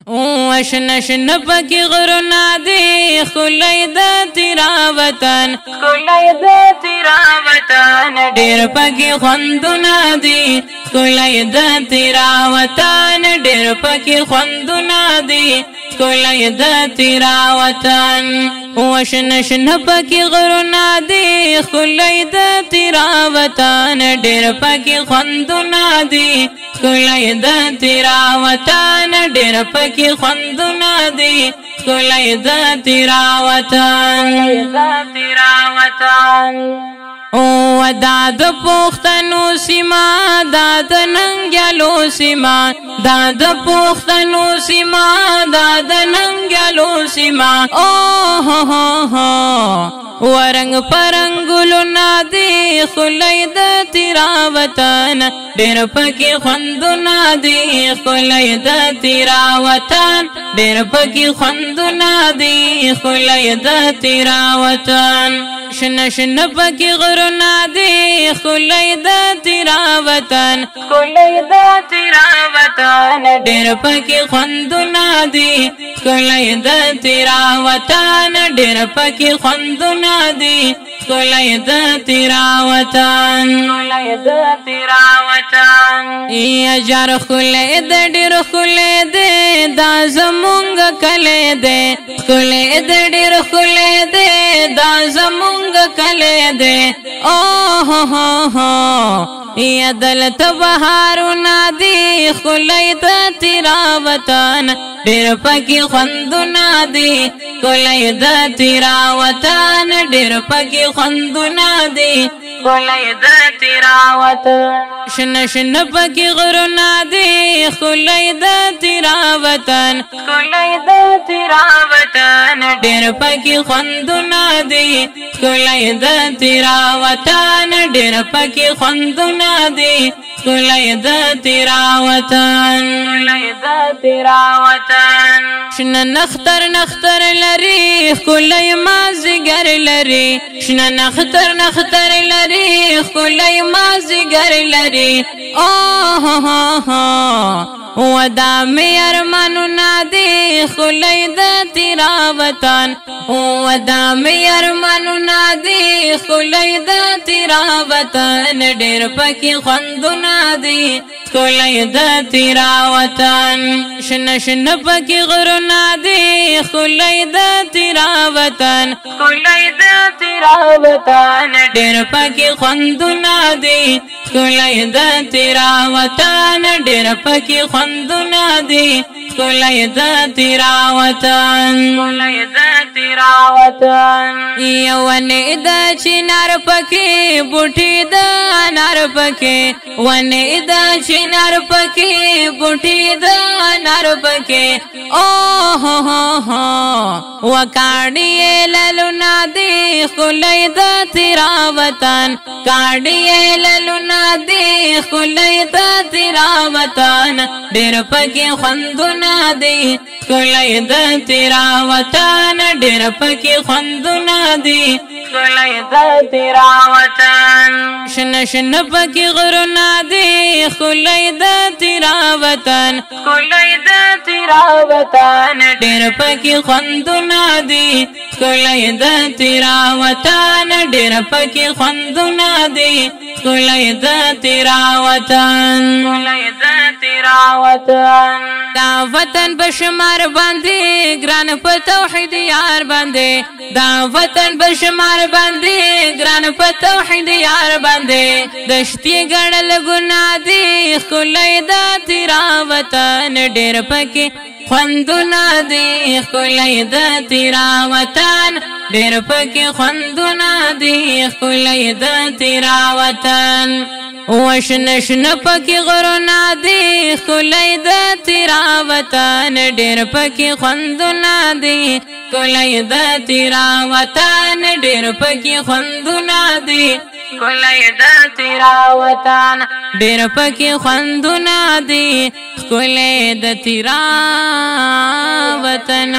وشن شن پکی غرنا دی خلی د تیرا وطن خلی د تیرا وطن ډیر پکی خوندونه دی خلی د تیرا وطن ډیر پکی خوندونه دی خلی د تیرا وطن وشن شن پکی غرنا دی خلی د تیرا وطن ډیر پکی خوندونه دی خلی د تیرا وطن ډیر پکی خوندونه دی خلی د تیرا وطن او داد پختنو سیما داد ننگلو سیما داد پختنو سیما داد ننگلو سیما او هو هو ورنگ پرنگلو نادی خلی د تیرا وطن ډیر پکی خوندونه دی خلی د تیرا وطن ډیر پکی خوندونه دی خلی د تیرا وطن شن شن پکی غرنا دی خلی د تیرا وطن خلی د تیرا وطن ډیر پکی خوندونه دی خلی د تیرا وطن ډیر پکی خوندونه دی خلی د تیرا وطن یا جار خلی د ډیر خلی دی دا زمونږ کلی دی خلی د ډیر خلی دی دا زمونږ کلی دی او هو هو یا دلت بهارونه دی خلی د تیرا وطن ډیر پکی خوندونه دی خلی د تیرا وطن ډیر پکی خوندونه دی خلی د تیرا وطن شن شن پکی غرنا دی خلی د تیرا وطن خلی د تیرا وطن ډیر پکی خوندونه دی خلی د تیرا وطن ډیر پکی خوندونه دی خلی د تیرا وطن شن نختر نختر لری خلی مازیګر لری شن نختر نختر لری خلی مازیګر لری او هو هو ودا می ارمانونه دی خلی د تیرا وطن ودا می ارمانونه دی خلی د تیرا وطن ډیر پکی خوندونه دی خلی د تیرا وطن شن شن پکی غرنا دی خلی د تیرا وطن خلی د تیرا وطن ډیر پکی خوندونه دی خلی د تیرا وطن ډیر پکی خوندونه دی خلی د تیرا وطن یوانی د چنار پکی بوټی د انار پکی ونی د چنار پکی بوټی د انار پکی او هو هو وکاړی للونا دی خلی د تیرا وطن کاړی للونا دی خلی د تیرا وطن ډیر پکی خوندونه دی خلی د تیرا وطن ډیر پکی خوندونه دی خلی د تیرا وطن شن شن پکی غرنا دی خلی د تیرا وطن خلی د تیرا وطن ډیر پکی خوندونه دی خلی د تیرا وطن ډیر پکی خوندونه دی خلی د تیرا وطن دا وطن بشمار باندې ګران په توحید یار باندې دا وطن بشمار باندې ګران په توحید یار باندې دشتي ګړل ګنا دی خلی د تیرا وطن ډیر پکی خوندونه دی خلی د تیرا وطن ډیر پکی خوندونه دی خلی د تیرا وطن وشن شن پکی غرنا دی خلی د تیرا وطن ډیر پکی خوندونه دی خلی د تیرا وطن ډیر پکی خوندونه دی خلی د تیرا وطن ډیر پکی خوندونه دی خلی د تیرا وطن